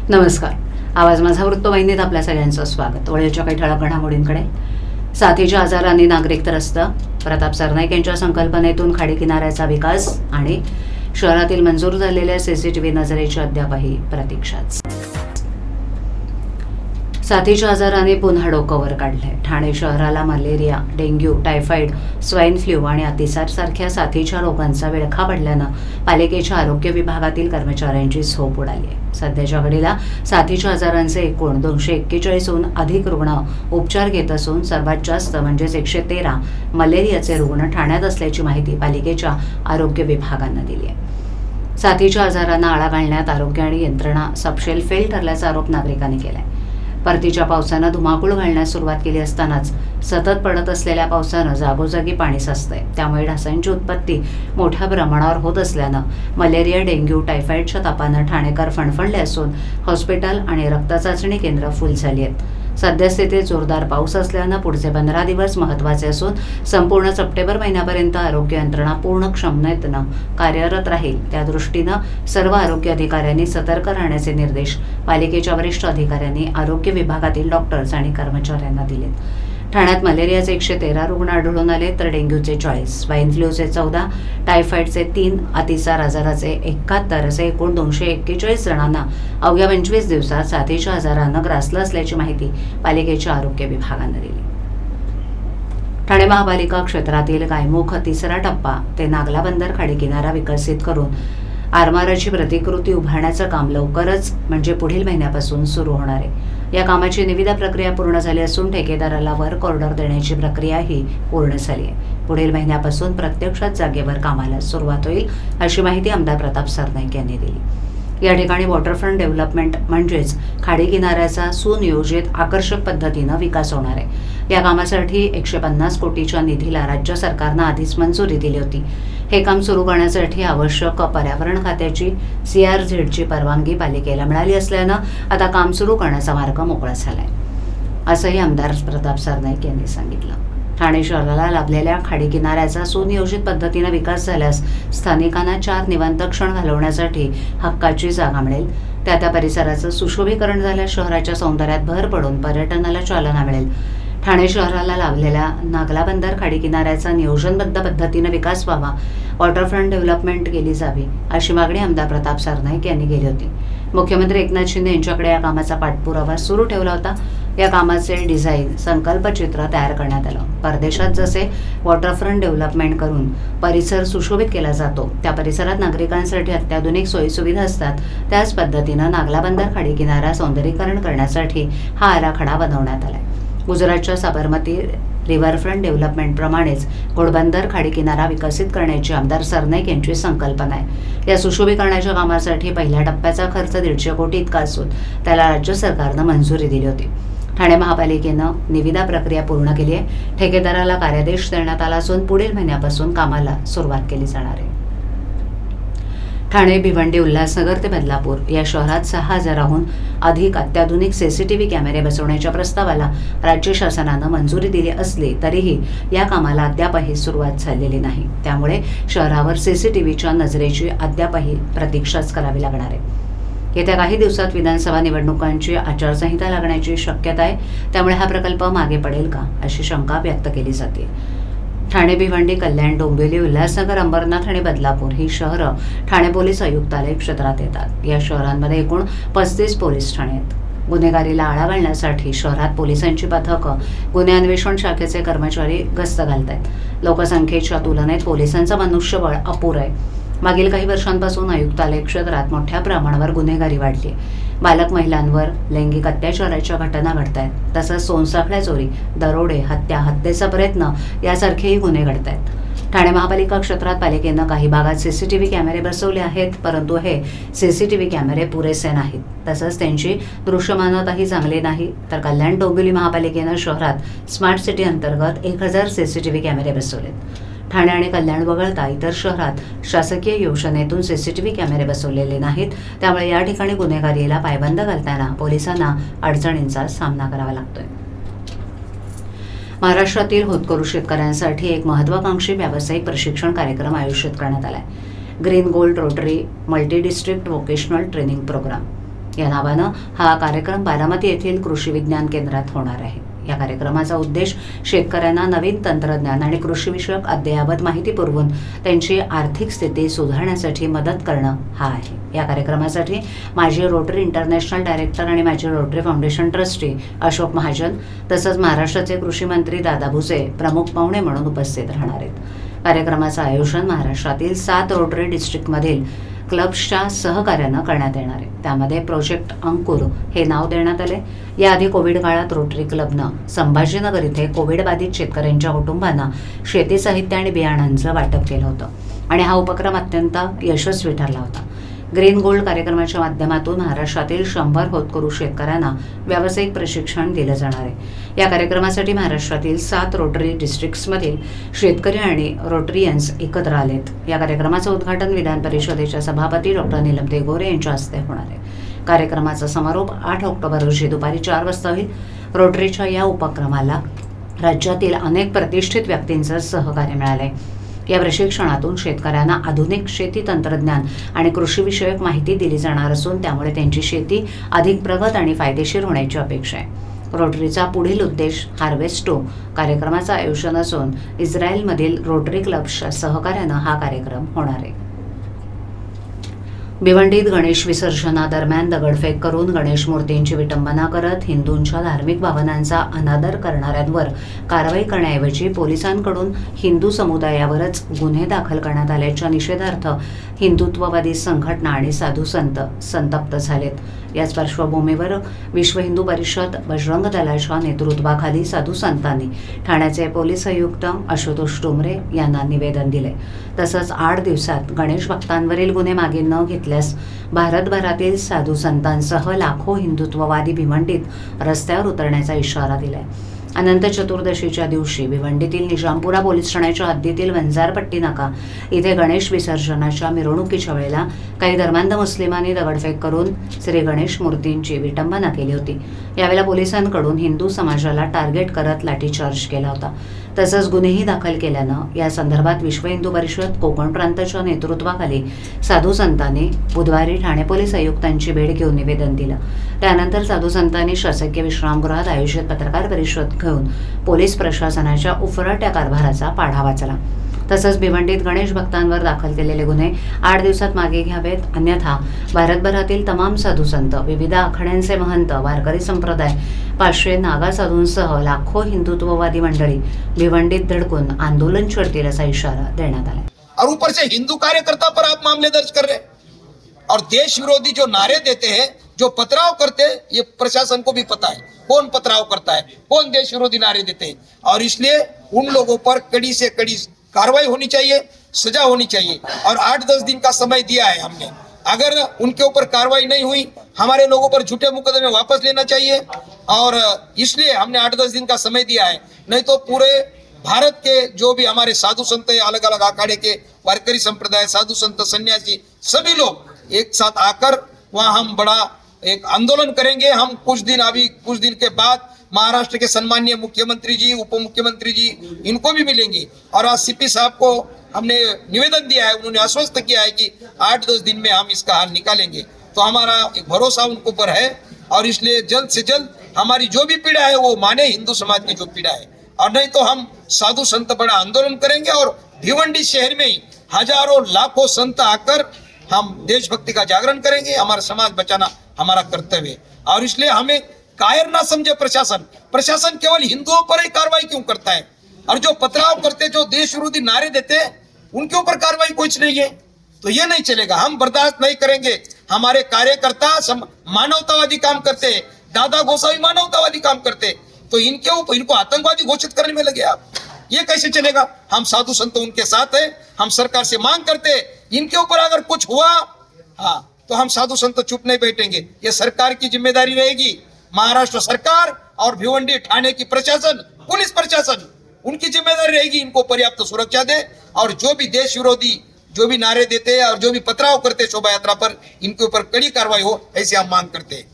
नमस्कार. आवाज माझा वृत्तवाहिनीत आपल्या सगळ्यांचं स्वागत. वळीच्या काही ठळक घडामोडींकडे. साथीच्या आजारांनी नागरिक त्रस्त, प्रताप सरनाईक यांच्या संकल्पनेतून खाडी किनाऱ्याचा विकास आणि शहरातील मंजूर झालेल्या सीसीटीव्ही नजरेची अद्यापही प्रतीक्षाच. साथीच्या आजाराने पुन्हा डोकं वर काढलंय. ठाणे शहराला malaria, dengue, typhoid, swine flu आणि अतिसार सारख्या साथीच्या रोगांचा विळखा पडल्यानं पालिकेच्या आरोग्य विभागातील कर्मचाऱ्यांची झोप उडाली आहे. सध्याच्या घडीला साथीच्या आजारांचे एकूण 241हून अधिक रुग्ण उपचार घेत असून सर्वात जास्त म्हणजेच 113 मलेरियाचे रुग्ण ठाण्यात असल्याची माहिती पालिकेच्या आरोग्य विभागानं दिली आहे. साथीच्या आजारांना आळा घालण्यात आरोग्य आणि यंत्रणा सपशेल फेल ठरल्याचा आरोप नागरिकांनी केलाय. परतीच्या पावसानं धुमाकूळ घालण्यास सुरुवात केली असतानाच सतत पडत असलेल्या पावसानं जागोजागी पाणी साचतंय. त्यामुळे डासांची उत्पत्ती मोठ्या प्रमाणावर होत असल्यानं मलेरिया, डेंग्यू, टायफॉइडच्या तापानं ठाणेकर फणफणले असून हॉस्पिटल आणि रक्तचाचणी केंद्र फुल झाली आहेत. सद्यस्थितीत जोरदार पाऊस असल्यानं पुढचे 15 दिवस महत्त्वाचे असून संपूर्ण सप्टेंबर महिन्यापर्यंत आरोग्य यंत्रणा पूर्ण क्षमतेनं कार्यरत राहील. त्या दृष्टीनं सर्व आरोग्य अधिकाऱ्यांनी सतर्क राहण्याचे निर्देश पालिकेच्या वरिष्ठ अधिकाऱ्यांनी आरोग्य विभागातील डॉक्टर्स आणि कर्मचाऱ्यांना दिलेत. ठाण्यात मलेरियाचे 113 रुग्ण आढळून आले तर डेंग्यूचे 40, स्वाईन फ्लूचे 14, टायफॉइडचे 3, अतिसार आजाराचे 71 असे एकूण 241 जणांना अवघ्या 25 दिवसात साथीच्या आजारानं ग्रासलं असल्याची माहिती पालिकेच्या आरोग्य विभागानं दिली. ठाणे महापालिका क्षेत्रातील गायमुख तिसरा टप्पा ते नागला बंदर खाडी किनारा विकसित करून आरमाराची प्रतिकृती उभारण्याचं काम लवकरच म्हणजे पुढील महिन्यापासून सुरू होणार आहे. या कामाची निविदा प्रक्रिया पूर्ण झाली असून ठेकेदाराला वर्क ऑर्डर देण्याची प्रक्रियाही पूर्ण झाली आहे. पुढील महिन्यापासून प्रत्यक्षात जागेवर कामाला सुरुवात होईल अशी माहिती आमदार प्रताप सरनाईक यांनी दिली. या ठिकाणी वॉटरफ्रंट डेव्हलपमेंट म्हणजेच खाडी किनाऱ्याचा सुनियोजित आकर्षक पद्धतीनं विकास होणार आहे. या कामासाठी 150 कोटीच्या निधीला राज्य सरकारनं आधीच मंजुरी दिली होती. हे काम सुरू करण्यासाठी आवश्यक पर्यावरण खात्याची CRZची परवानगी पालिकेला मिळाली असल्यानं आता काम सुरू करण्याचा मार्ग मोकळा झालाय, असंही आमदार प्रताप सरनाईक यांनी सांगितलं. ठाणे शहराला लाभलेल्या खाडी किनाऱ्याचा सुनियोजित पद्धतीनं विकास झाल्यास स्थानिकांना 4 निवांत क्षण घालवण्यासाठी हक्काची जागा मिळेल. त्या परिसराचं सुशोभीकरण झाल्यास शहराच्या सौंदर्यात भर पडून पर्यटनाला चालना मिळेल. ठाणे शहराला लाभलेल्या नागला बंदर खाडी किनाऱ्याचा नियोजनबद्ध पद्धतीनं विकास व्हावा, वॉटरफ्रंट डेव्हलपमेंट केली जावी अशी मागणी आमदार प्रताप सरनाईक यांनी केली होती. मुख्यमंत्री एकनाथ शिंदे यांच्याकडे या कामाचा पाठपुरावा सुरू ठेवला होता. या कामाचे डिझाईन संकल्पचित्र तयार करण्यात आलं. परदेशात जसे वॉटरफ्रंट डेव्हलपमेंट करून परिसर सुशोभित केला जातो, त्या परिसरात नागरिकांसाठी अत्याधुनिक सोयीसुविधा असतात, त्याच पद्धतीनं नागला बंदर खाडी किनारा सौंदर्यीकरण करण्यासाठी हा आराखडा बनवण्यात आलाय. गुजरातच्या साबरमती रिव्हरफ्रंट डेव्हलपमेंट प्रमाणेच घोडबंदर खाडी किनारा विकसित करण्याची आमदार सरनाईक यांची संकल्पना आहे. या सुशोभीकरणाच्या कामासाठी पहिल्या टप्प्याचा खर्च 150 कोटी इतका असून त्याला राज्य सरकारनं मंजुरी दिली होती. ठाणे महापालिकेनं निविदा प्रक्रिया पूर्ण केली आहे. ठेकेदाराला कार्यादेश देण्यात आला असून पुढील महिन्यापासून कामाला सुरुवात केली जाणार आहे. ठाणे, भिवंडी, उल्हासनगर ते बदलापूर या शहरात 6000हून अधिक अत्याधुनिक सीसीटीव्ही कॅमेरे बसवण्याच्या प्रस्तावाला राज्य शासनानं मंजुरी दिली असली तरीही या कामाला अद्यापही सुरुवात झालेली नाही. त्यामुळे शहरावर सीसीटीव्हीच्या नजरेची अद्यापही प्रतीक्षाच करावी लागणार आहे. येत्या काही दिवसात विधानसभा निवडणुकांची आचारसंहिता लागण्याची शक्यता आहे. त्यामुळे हा प्रकल्प मागे पडेल का अशी शंका व्यक्त केली जाते. ठाणे, भिवंडी, कल्याण, डोंबिवली, उल्हासनगर, अंबरनाथ आणि बदलापूर ही शहरं ठाणे पोलीस आयुक्तालय क्षेत्रात येतात. या शहरांमध्ये एकूण 35 पोलीस ठाणे आहेत. गुन्हेगारीला आळा घालण्यासाठी शहरात पोलिसांची पथकं, गुन्हे अन्वेषण शाखेचे कर्मचारी गस्त घालत आहेत. लोकसंख्येच्या तुलनेत पोलिसांचं मनुष्यबळ अपुरं आहे. मागील काही वर्षांपासून आयुक्तालय क्षेत्रात मोठ्या प्रमाणावर गुन्हेगारी वाढली आहे. बालक महिलांवर लैंगिक अत्याचाराच्या घटना घडत आहेत. तसंच सोनसाखळ्या चोरी, दरोडे, हत्या, हत्येचा प्रयत्न यासारखेही गुन्हे घडत आहेत. ठाणे महापालिका क्षेत्रात पालिकेनं काही भागात सीसीटीव्ही कॅमेरे बसवले आहेत, परंतु हे सीसीटीव्ही कॅमेरे पुरेसे नाहीत. तसंच त्यांची दृश्यमानताही चांगली नाही. तर कल्याण, डोंबिवली महापालिकेनं शहरात स्मार्ट सिटी अंतर्गत 1000 सीसीटीव्ही कॅमेरे बसवलेत. ठाणे आणि कल्याण वगळता इतर शहरात शासकीय योजनेतून सीसीटीव्ही कॅमेरे बसवलेले नाहीत. त्यामुळे या ठिकाणी गुन्हेगारीला पायबंद घालताना पोलिसांना अडचणींचा सामना करावा लागतोय. महाराष्ट्रातील होतकरू शेतकऱ्यांसाठी एक महत्त्वाकांक्षी व्यावसायिक प्रशिक्षण कार्यक्रम आयोजित करण्यात आला आहे. Green Gold Rotary multi district vocational training programme या नावानं हा कार्यक्रम बारामती येथील कृषी विज्ञान केंद्रात होणार आहे। या कार्यक्रमाचा उद्देश शेतकऱ्यांना नवीन तंत्रज्ञान आणि कृषीविषयक अद्ययावत माहिती पुरवून त्यांची आर्थिक स्थिती सुधारण्यासाठी मदत करणं हा आहे। या कार्यक्रमासाठी माजी रोटरी इंटरनॅशनल डायरेक्टर आणि माजी rotary foundation trustee Ashok Mahajan तसंच महाराष्ट्राचे कृषी मंत्री दादा भुसे प्रमुख पाहुणे म्हणून उपस्थित राहणार आहेत। कार्यक्रमाचं आयोजन महाराष्ट्रातील 7 रोटरी डिस्ट्रिक्टमधील क्लब्सच्या सहकार्यानं करण्यात येणार आहे। त्यामध्ये प्रोजेक्ट अंकुर हे नाव देण्यात आले। याआधी कोविड काळात रोटरी क्लबनं संभाजीनगर इथे कोविड बाधित शेतकऱ्यांच्या कुटुंबांना शेती साहित्य आणि बियाणांचं वाटप केलं होतं आणि हा उपक्रम अत्यंत यशस्वी ठरला होता। ग्रीन गोल्ड कार्यक्रमाच्या माध्यमातून महाराष्ट्रातील 100 होतकरू शेतकऱ्यांना व्यावसायिक प्रशिक्षण दिलं जाणार आहे। या कार्यक्रमासाठी महाराष्ट्रातील 7 रोटरी डिस्ट्रिक्ट्समधील शेतकरी आणि रोटरियन्स एकत्र आलेत। या कार्यक्रमाचं उद्घाटन विधान परिषदेच्या सभापती डॉक्टर नीलम देगोरे यांच्या हस्ते होणार आहे। कार्यक्रमाचा समारोप 8 ऑक्टोबर रोजी दुपारी 4 वाजता होईल। रोटरीच्या या उपक्रमाला राज्यातील अनेक प्रतिष्ठित व्यक्तींचं सहकार्य मिळालंय। या प्रशिक्षणातून शेतकऱ्यांना आधुनिक शेती तंत्रज्ञान आणि कृषीविषयक माहिती दिली जाणार असून त्यामुळे त्यांची शेती अधिक प्रगत आणि फायदेशीर होण्याची अपेक्षा आहे। रोटरीचा पुढील उद्देश हार्वेस्ट टू कार्यक्रमाचं आयोजन असून इस्रायलमधील रोटरी क्लब्सच्या सहकार्यानं हा कार्यक्रम होणार आहे। भिवंडीत गणेश विसर्जनादरम्यान दगडफेक करून गणेश मूर्तींची विटंबना करत हिंदूंच्या धार्मिक भावनांचा अनादर करणाऱ्यांवर कारवाई करण्याऐवजी पोलिसांकडून हिंदू समुदायावरच गुन्हे दाखल करण्यात आल्याच्या निषेधार्थ हिंदुत्ववादी संघटना आणि साधू संत संतप्त झालेत। याच पार्श्वभूमीवर विश्व हिंदू परिषद बजरंग दलाच्या नेतृत्वाखाली साधू संतांनी ठाण्याचे पोलीस आयुक्त आशुतोष टोमरे यांना निवेदन दिले। तसंच 8 दिवसात गणेश भक्तांवरील गुन्हे मागे न घेतल्यास भारतभरातील साधू संतांसह लाखो हिंदुत्ववादी भिवंडीत रस्त्यावर उतरण्याचा इशारा दिलाय। अनंत चतुर्दशीच्या दिवशी भिवंडीतील निजामपुरा पोलीस ठाण्याच्या हद्दीतील वंजारपट्टी नाका इथे गणेश विसर्जनाच्या मिरवणुकीच्या वेळेला काही धर्मांध मुस्लिमांनी दगडफेक करून श्री गणेश मूर्तींची विटंबना केली होती। यावेळेला पोलिसांकडून हिंदू समाजाला टार्गेट करत लाठीचार्ज केला होता। तसंच गुन्हेही दाखल केल्यानं या संदर्भात विश्व हिंदू परिषद कोकण प्रांताच्या नेतृत्वाखाली साधू संतांनी बुधवारी ठाणे पोलीस आयुक्तांची भेट घेऊन निवेदन दिलं। त्यानंतर साधू संतांनी शासकीय विश्रामगृहात आयोजित पत्रकार परिषद घेऊन पोलीस प्रशासनाच्या उफराट्या कारभाराचा पाढा वाचला। तसंच भिवंडीत गणेश भक्तांवर दाखल केलेले गुन्हे 8 दिवसात मागे घ्यावेत, अन्यथा भारतभरातील तमाम साधू संत, विविध आखाड्यांचे महंत, वारकरी संप्रदाय, 500 नागा साधूंसह लाखो हिंदुत्ववादी मंडळी भिवंडीत धडकून आंदोलन छेडतील असा इशारा देण्यात आला। और ऊपर से हिंदू कार्यकर्ता पर आप मामले दर्ज कर रहे हैं और देश विरोधी जो नारे देते हैं, जो पथराव करते हैं, ये प्रशासन को भी पता है कौन पथराव करता है, कौन देश विरोधी नारे देते हैं। और इसलिए उन लोगों पर कड़ी से कड़ी कार्रवाई होनी चाहिए, सजा होनी चाहिए। और 8-10 दिन का समय दिया है हमने। अगर उनके ऊपर कार्रवाई नहीं हुई, हमारे लोगों पर झूठे मुकदमे वापस लेना चाहिए। और इसलिए हमने 8-10 दिन का समय दिया है, नहीं तो पूरे भारत के जो भी हमारे साधु संत है, अलग अलग अखाड़े के वारकरी संप्रदाय, साधु संत, सन्यासी, सभी लोग एक साथ आकर वहाँ हम बड़ा एक आंदोलन करेंगे। हम कुछ दिन के बाद महाराष्ट्र के सम्माननीय मुख्यमंत्री जी, उप मुख्यमंत्री जी, इनको भी मिलेंगे। और आज सीपी साहब को हमने निवेदन दिया है, उन्होंने आश्वस्त किया है कि 8-10 दिन में हम इसका हल निकालेंगे। तो हमारा एक भरोसा उनके ऊपर है और इसलिए जल्द से जल्द हमारी जो भी पीड़ा है वो माने हिंदू समाज की जो पीड़ा है। और नहीं तो हम साधु संत बड़ा आंदोलन करेंगे और भिवंडी शहर में ही हजारों लाखों संत आकर हम देशभक्ति का जागरण करेंगे। हमारा समाज बचाना हमारा कर्तव्य है और इसलिए हमें कायर ना समझे प्रशासन केवल हिंदुओं पर ही कार्रवाई क्यों करता है और जो पथराव करते, जो देश विरोधी नारे देते हैं, उनके ऊपर कार्रवाई कुछ नहीं है। तो ये नहीं चलेगा, हम बर्दाश्त नहीं करेंगे। हमारे कार्यकर्ता मानवतावादी काम करते हैं, दादा गोसावी मानवतावादी काम करते, तो इनको आतंकवादी घोषित करने में लगे आप, ये कैसे चलेगा। हम साधु संत उनके साथ है, हम सरकार से मांग करते, इनके ऊपर अगर कुछ हुआ तो हम साधु संत चुप नहीं बैठेंगे। ये सरकार की जिम्मेदारी रहेगी, महाराष्ट्र सरकार और भिवंडी ठाणे की प्रशासन, पुलिस प्रशासन, उनकी जिम्मेदारी रहेगी इनको पर्याप्त सुरक्षा दे। और जो भी देश विरोधी जो भी नारे देते हैं और जो भी पथराव करते शोभा यात्रा पर, इनके ऊपर कड़ी कार्रवाई हो, ऐसी हम मांग करते हैं।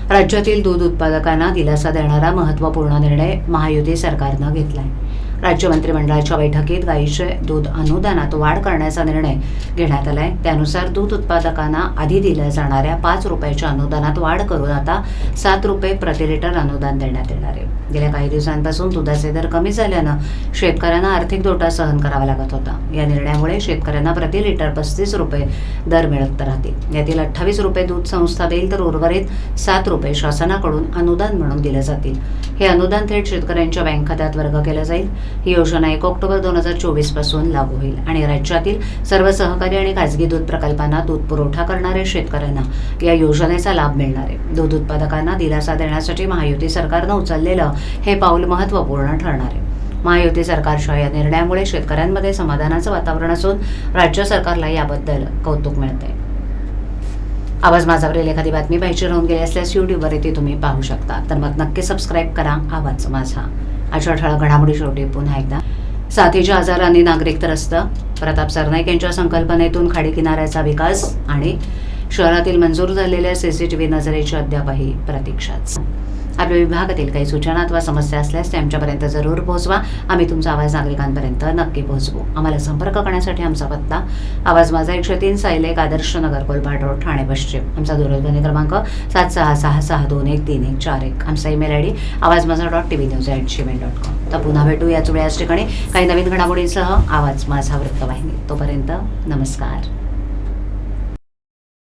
राज्यातील दूध उत्पादकांना दिलासा देणारा महत्त्वपूर्ण निर्णय महायुती सरकारनं घेतलाय। राज्य मंत्रिमंडळाच्या बैठकीत गाईचे दूध अनुदानात वाढ करण्याचा निर्णय घेण्यात आलाय. त्यानुसार दूध उत्पादकांना आधी दिल्या जाणाऱ्या 5 रुपयाच्या अनुदानात वाढ करून आता 7 रुपये प्रति लिटर अनुदान देण्यात येणार आहे. गेल्या काही दिवसांपासून दुधाचे दर कमी झाल्यानं शेतकऱ्यांना आर्थिक तोटा सहन करावा लागत होता. या निर्णयामुळे शेतकऱ्यांना प्रति लिटर 35 रुपये दर मिळत राहतील. यातील 28 रुपये दूध संस्था देईल तर उर्वरित 7 रुपये शासनाकडून अनुदान म्हणून दिले जातील. हे अनुदान थेट शेतकऱ्यांच्या बँक खात्यात वर्ग केलं जाईल. ही योजना 1 ऑक्टोबर 2024 पासून लागू होईल आणि राज्यातील सर्व सहकारी आणि खासगी दूध प्रकल्पांना दूध पुरवठा करणाऱ्या शेतकऱ्यांना या योजनेचा लाभ मिळणार आहे. दूध उत्पादकांना दिलासा देण्यासाठी महायुती सरकारनं उचललेलं हे पाऊल महत्त्वपूर्ण ठरणार आहे. महायुती सरकारच्या या निर्णयामुळे शेतकऱ्यांमध्ये समाधानाचं वातावरण असून राज्य सरकारला याबद्दल कौतुक मिळते. आवाज माझावरील एखादी बातमी पाहिजे राहून गेली असल्यास यूट्यूबवर ती तुम्ही पाहू शकता. तर मग नक्की सबस्क्राईब करा आवाज माझा. अशा ठळक घडामोडी शेवटी पुन्हा एकदा. साथीच्या आजारांनी नागरिक त्रस्त. प्रताप सरनाईक यांच्या संकल्पनेतून खाडी किनाऱ्याचा विकास आणि शहरातील मंजूर झालेल्या CCTV नजरेची अद्यापही प्रतीक्षाच. आपल्या विभागातील काही सूचना अथवा समस्या असल्यास ते आमच्यापर्यंत जरूर पोहोचवा. आम्ही तुमचा आवाज नागरिकांपर्यंत नक्की पोहोचवू. आम्हाला संपर्क करण्यासाठी आमचा पत्ता आवाज माझा 103 सायलेक आदर्श नगर कोलपाट रोड ठाणे पश्चिम. आमचा दूरध्वनी क्रमांक 7666214141. आमचा ईमेल ID awazmaza.tvnews@gmail.com. तर पुन्हा भेटू याच वेळाच ठिकाणी काही नवीन घडामोडींसह आवाज माझा वृत्तवाहिनी. तोपर्यंत नमस्कार.